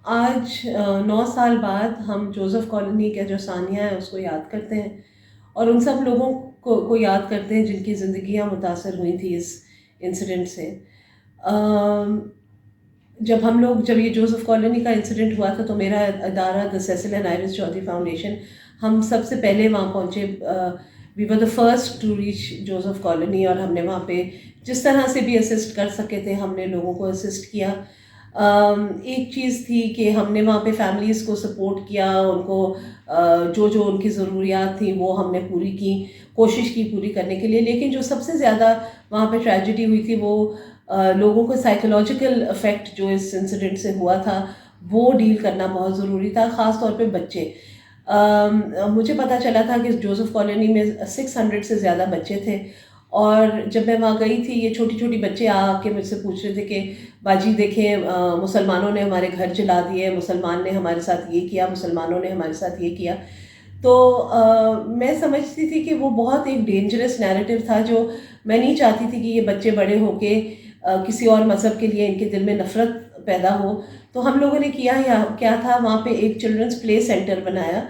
آج 9 سال بعد ہم جوزف کالونی کا جو سانحہ ہے اس کو یاد کرتے ہیں، اور ان سب لوگوں کو یاد کرتے ہیں جن کی زندگیاں متاثر ہوئی تھیں اس انسیڈنٹ سے۔ آم، جب یہ جوزف کالونی کا انسیڈنٹ ہوا تھا تو میرا ادارہ the Cecil and Iris Chaudhry foundation, ہم سب سے پہلے وہاں پہنچے۔ We were the first to reach Joseph colony, اور ہم نے وہاں پہ جس طرح سے بھی اسسٹ کر سکے تھے ہم نے لوگوں کو اسسٹ کیا۔ ایک چیز تھی کہ ہم نے وہاں پہ فیملیز کو سپورٹ کیا، ان کو جو ان کی ضروریات تھیں وہ ہم نے پوری کی، کوشش کی پوری کرنے کے لیے۔ لیکن جو سب سے زیادہ وہاں پہ ٹریجڈی ہوئی تھی وہ لوگوں کو سائیکولوجیکل افیکٹ جو اس انسیڈنٹ سے ہوا تھا وہ ڈیل کرنا بہت ضروری تھا، خاص طور پہ بچے۔ مجھے پتہ چلا تھا کہ جوزف کالونی میں 600 سے زیادہ بچے تھے، اور جب میں وہاں گئی تھی یہ چھوٹی چھوٹی بچے آ کے مجھ سے پوچھ رہے تھے کہ باجی دیکھیں مسلمانوں نے ہمارے گھر جلا دیے، مسلمان نے ہمارے ساتھ یہ کیا، مسلمانوں نے ہمارے ساتھ یہ کیا۔ تو میں سمجھتی تھی کہ وہ بہت ایک ڈینجرس نیریٹو تھا، جو میں نہیں چاہتی تھی کہ یہ بچے بڑے ہو کے کسی اور مذہب کے لیے ان کے دل میں نفرت پیدا ہو۔ تو ہم لوگوں نے کیا تھا، وہاں پہ ایک چلڈرنس پلے سینٹر بنایا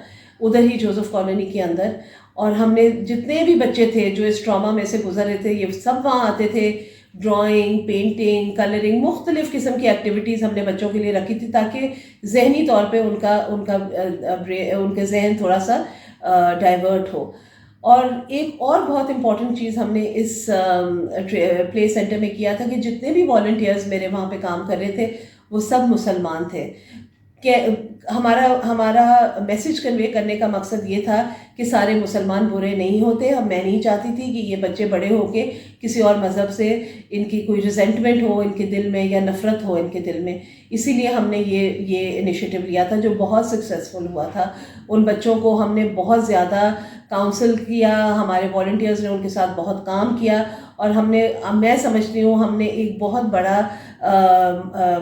ادھر ہی جوزف کالونی کے اندر، اور ہم نے جتنے بھی بچے تھے جو اس ٹراما میں سے گزر رہے تھے یہ سب وہاں آتے تھے۔ ڈرائنگ، پینٹنگ، کلرنگ، مختلف قسم کی ایکٹیویٹیز ہم نے بچوں کے لیے رکھی تھی تاکہ ذہنی طور پہ ان کے ذہن تھوڑا سا ڈائیورٹ ہو۔ اور ایک اور بہت امپورٹنٹ چیز ہم نے اس پلے سینٹر میں کیا تھا کہ جتنے بھی والنٹیئرز میرے وہاں پہ کام کر رہے تھے وہ سب مسلمان تھے، کہ ہمارا میسج کنوے کرنے کا مقصد یہ تھا کہ سارے مسلمان برے نہیں ہوتے۔ اب میں نہیں چاہتی تھی کہ یہ بچے بڑے ہو کے کسی اور مذہب سے ان کی کوئی ریزنٹمنٹ ہو ان کے دل میں یا نفرت ہو ان کے دل میں، اسی لیے ہم نے یہ انیشیٹو لیا تھا جو بہت سکسیزفل ہوا تھا۔ ان بچوں کو ہم نے بہت زیادہ کاؤنسل کیا، ہمارے والنٹیئرز نے ان کے ساتھ بہت کام کیا، اور میں سمجھتی ہوں ہم نے ایک بہت بڑا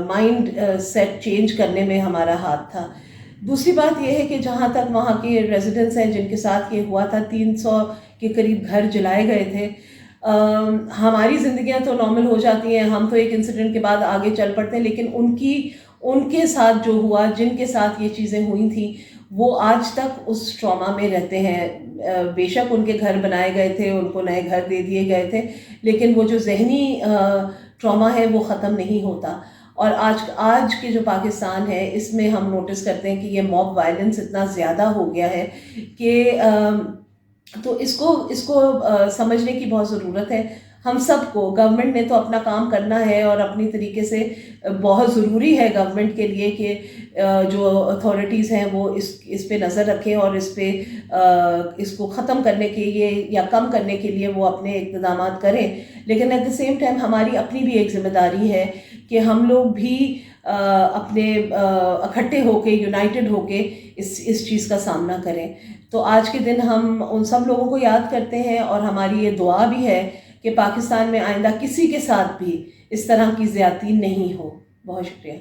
مائنڈ سیٹ چینج کرنے میں ہمارا ہاتھ تھا۔ دوسری بات یہ ہے کہ جہاں تک وہاں کے ریزیڈنٹس ہیں جن کے ساتھ یہ ہوا تھا، 300 کے قریب گھر جلائے گئے تھے۔ ہماری زندگیاں تو نارمل ہو جاتی ہیں، ہم تو ایک انسیڈنٹ کے بعد آگے چل پڑتے ہیں، لیکن ان کے ساتھ جو ہوا، جن کے ساتھ یہ چیزیں ہوئی تھیں، وہ آج تک اس ٹراما میں رہتے ہیں۔ بے شک ان کے گھر بنائے گئے تھے، ان کو نئے گھر دے دیے گئے تھے، لیکن وہ جو ذہنی ٹراما ہے وہ ختم نہیں ہوتا۔ اور آج کے جو پاکستان ہے اس میں ہم نوٹس کرتے ہیں کہ یہ موب وائلنس اتنا زیادہ ہو گیا ہے کہ تو اس کو سمجھنے کی بہت ضرورت ہے ہم سب کو۔ گورنمنٹ نے تو اپنا کام کرنا ہے، اور اپنی طریقے سے بہت ضروری ہے گورنمنٹ کے لیے کہ جو اتھارٹیز ہیں وہ اس پہ نظر رکھیں، اور اس کو ختم کرنے کے لیے یا کم کرنے کے لیے وہ اپنے اقتدامات کریں۔ لیکن ایٹ دا سیم ٹائم ہماری اپنی بھی ایک ذمہ داری ہے کہ ہم لوگ بھی اپنے اکٹھے ہو کے، یونائٹڈ ہو کے اس چیز کا سامنا کریں۔ تو آج کے دن ہم ان سب لوگوں کو یاد کرتے ہیں، اور ہماری یہ دعا بھی ہے کہ پاکستان میں آئندہ کسی کے ساتھ بھی اس طرح کی زیادتی نہیں ہو۔ بہت شکریہ۔